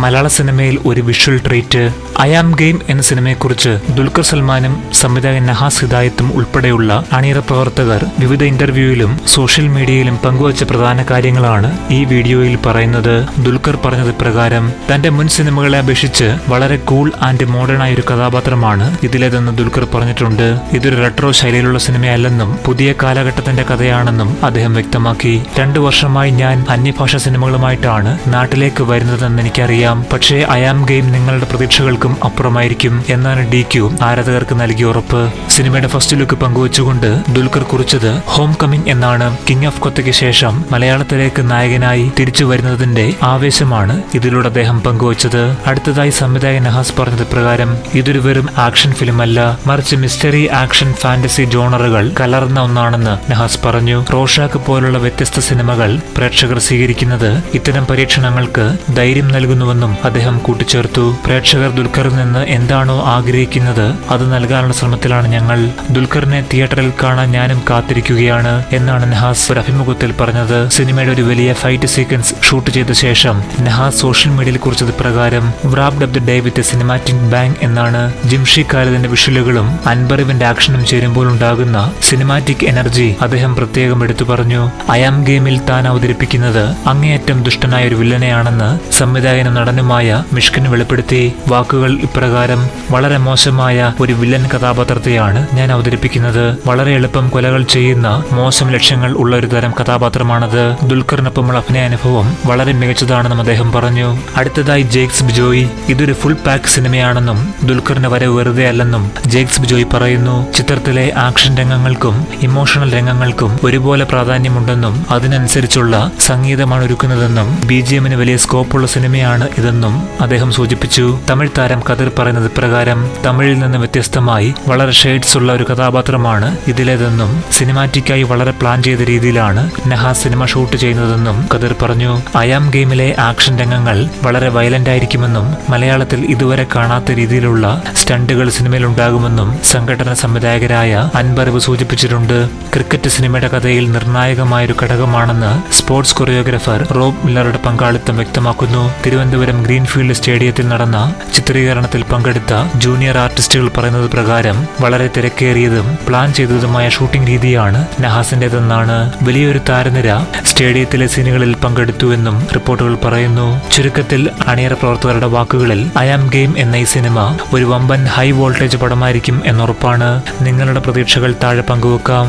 മലയാള സിനിമയിൽ ഒരു visual treat. I am game എന്ന സിനിമയെക്കുറിച്ച് ദുൽഖർ സൽമാനും സംവിധായകൻ നഹാസ് ഹിദായത്തും ഉൾപ്പെടെയുള്ള അണിയറ പ്രവർത്തകർ വിവിധ ഇന്റർവ്യൂയിലും സോഷ്യൽ മീഡിയയിലും പങ്കുവച്ച പ്രധാന കാര്യങ്ങളാണ് ഈ വീഡിയോയിൽ പറയുന്നത്. ദുൽഖർ പറഞ്ഞത് പ്രകാരം തന്റെ മുൻ സിനിമകളെ അപേക്ഷിച്ച് വളരെ കൂൾ ആൻഡ് മോഡേൺ ആയ ഒരു കഥാപാത്രമാണ് ഇതിലേതെന്ന് ദുൽഖർ പറഞ്ഞിട്ടുണ്ട്. ഇതൊരു റെട്രോ ശൈലിയിലുള്ള സിനിമയല്ലെന്നും പുതിയ കാലഘട്ടത്തിന്റെ കഥയാണെന്നും അദ്ദേഹം വ്യക്തമാക്കി. 2 വർഷമായി ഞാൻ അന്യഭാഷാ സിനിമകളുമായിട്ടാണ് നാട്ടിലേക്ക് വരുന്നതെന്ന് എനിക്കറിയാം. പക്ഷേ ഐ ആം ഗെയിം നിങ്ങളുടെ പ്രതീക്ഷകൾക്കും അപ്പുറമായിരിക്കും എന്നാണ് DQ ആരാധകർക്ക് നൽകിയ ഉറപ്പ്. സിനിമയുടെ ഫസ്റ്റ് ലുക്ക് പങ്കുവച്ചുകൊണ്ട് ദുൽഖർ കുറിച്ചത് ഹോം കമ്മിങ് എന്നാണ്. കിങ് ഓഫ് കൊത്തയ്ക്ക് ശേഷം മലയാളത്തിലേക്ക് നായകനായി തിരിച്ചു വരുന്നതിന്റെ ആവേശമാണ് ഇതിലൂടെ അദ്ദേഹം പങ്കുവച്ചത്. അടുത്തതായി സംവിധായകൻ നഹാസ് പറഞ്ഞത് പ്രകാരം ഇതൊരു വെറും ആക്ഷൻ ഫിലിം അല്ല, മറിച്ച് മിസ്റ്ററി, ആക്ഷൻ, ഫാന്റസി ജോണറുകൾ കലർന്ന ഒന്നാണെന്ന് നഹാസ് പറഞ്ഞു. റോഷാക്ക് പോലുള്ള വ്യത്യസ്ത സിനിമകൾ പ്രേക്ഷകർ സ്വീകരിക്കുന്നത് ഇത്തരം പരീക്ഷണങ്ങൾക്ക് ധൈര്യം നൽകുന്നുവെന്നും അദ്ദേഹം കൂട്ടിച്ചേർത്തു. പ്രേക്ഷകർ ദുൽഖറിൽ നിന്ന് എന്താണോ ആഗ്രഹിക്കുന്നത് അത് നൽകാനുള്ള ശ്രമത്തിലാണ് ഞങ്ങൾ. ദുൽഖറിനെ തിയേറ്ററിൽ കാണാൻ ഞാനും കാത്തിരിക്കുകയാണ് എന്നാണ് നഹാസ് ഒരു അഭിമുഖത്തിൽ പറഞ്ഞത്. സിനിമയുടെ ഒരു വലിയ ഫൈറ്റ് സീക്വൻസ് ഷൂട്ട് ചെയ്ത ശേഷം നഹാസ് സോഷ്യൽ മീഡിയയിൽ കുറിച്ചത് പ്രകാരം wrapped up the day with cinematic bang എന്നാണ്. ജിംഷി ഖാലിദിന്റെ വിഷ്വലുകളും അൻബറിവിന്റെ ആക്ഷനും ചേരുമ്പോൾ ഉണ്ടാകുന്ന സിനിമാറ്റിക് എനർജി അദ്ദേഹം പ്രത്യേകം എടുത്തു പറഞ്ഞു. ഐ ആം ഗെയിമിൽ താൻ അവതരിപ്പിക്കുന്നത് അങ്ങേയറ്റം ദുഷ്ടനായ ഒരു വില്ലനെയാണെന്ന് സംവിധായകനും നടനുമായ മിഷ്കിൻ വെളിപ്പെടുത്തി. വാക്കുകൾ ഇപ്രകാരം: വളരെ മോശമായ ഒരു വില്ലൻ കഥാപാത്രത്തെയാണ് ഞാൻ അവതരിപ്പിക്കുന്നത്. വളരെ എളുപ്പം കൊലകൾ ചെയ്യുന്ന മോശം ലക്ഷ്യങ്ങൾ ഉള്ള ഒരു തരം കഥാപാത്രമാണത്. ദുൽഖറിനൊപ്പമുള്ള അഭിനയാനുഭവം വളരെ മികച്ചതാണെന്നും അദ്ദേഹം പറഞ്ഞു. അടുത്തതായി ജേക്സ് ബിജോയ്. ഇതൊരു ഫുൾ പാക്ക് സിനിമയാണെന്നും ദുൽഖറിന്റെ വരവ് വെറുതെ അല്ലെന്നും ജേക്സ് ബിജോയ് പറയുന്നു. ചിത്രത്തിലെ ആക്ഷൻ രംഗങ്ങൾക്കും ഇമോഷണൽ രംഗങ്ങൾക്കും ഒരുപോലെ പ്രാധാന്യമുണ്ടെന്നും അതിനനുസരിച്ചുള്ള സംഗീതമാണ് ഒരുക്കുന്നതെന്നും BGMന് വലിയ സ്കോപ്പുള്ള സിനിമയാണ് ഇതെന്നും അദ്ദേഹം സൂചിപ്പിച്ചു. തമിഴ് താരം കതിർ പറയുന്നത് പ്രകാരം തമിഴിൽ നിന്ന് വ്യത്യസ്തമായി വളരെ ഷെയ്ഡ്സ് ഉള്ള ഒരു കഥാപാത്രമാണ് ഇതിലേതെന്നും സിനിമാറ്റിക്കായി വളരെ പ്ലാൻ ചെയ്ത രീതിയിലാണ് നഹാസ് സിനിമ ഷൂട്ട് ചെയ്യുന്നതെന്നും കതിർ പറഞ്ഞു. ഐ ആം ഗെയിമിലെ ആക്ഷൻ രംഗങ്ങൾ വളരെ വയലന്റ് ആയിരിക്കുമെന്നും മലയാളത്തിൽ ഇതുവരെ കാണാത്ത രീതിയിലുള്ള സ്റ്റണ്ടുകൾ സിനിമയിൽ ഉണ്ടാകുമെന്നും സംഘടന സംവിധായകരായ അൻബറിവ് സൂചിപ്പിച്ചിട്ടുണ്ട്. ക്രിക്കറ്റ് സിനിമയുടെ കഥയിൽ നിർണായകമായൊരു ഘടകമാണെന്ന് സ്പോർട്സ് കൊറിയോഗ്രാഫർ റോബ് മില്ലറുടെ പങ്കാളിത്തം വ്യക്തമാക്കുന്നു. തിരുവനന്തപുരം ഗ്രീൻഫീൽഡ് സ്റ്റേഡിയത്തിൽ നടന്ന ചിത്രീകരണത്തിൽ പങ്കെടുത്ത ജൂനിയർ ആർട്ടിസ്റ്റുകൾ പറയുന്നത് പ്രകാരം വളരെ തിരക്കേറിയതും പ്ലാൻ ചെയ്തതുമായ ഷൂട്ടിംഗ് രീതിയാണ് നഹാസിന്റേതെന്നാണ്. വലിയൊരു താരനിര സ്റ്റേഡിയത്തിലെ സീനുകളിൽ പങ്കെടുത്തുവെന്നും റിപ്പോർട്ടുകൾ പറയുന്നു. ചുരുക്കത്തിൽ അണിയറ പ്രവർത്തകരുടെ വാക്കുകളിൽ ഐ ആം ഗെയിം എന്ന ഈ സിനിമ ഒരു വമ്പൻ ഹൈ വോൾട്ടേജ് പടമായിരിക്കും എന്നുറപ്പാണ്. നിങ്ങളുടെ പ്രതീക്ഷകൾ താഴെ പങ്കുവെക്കാം.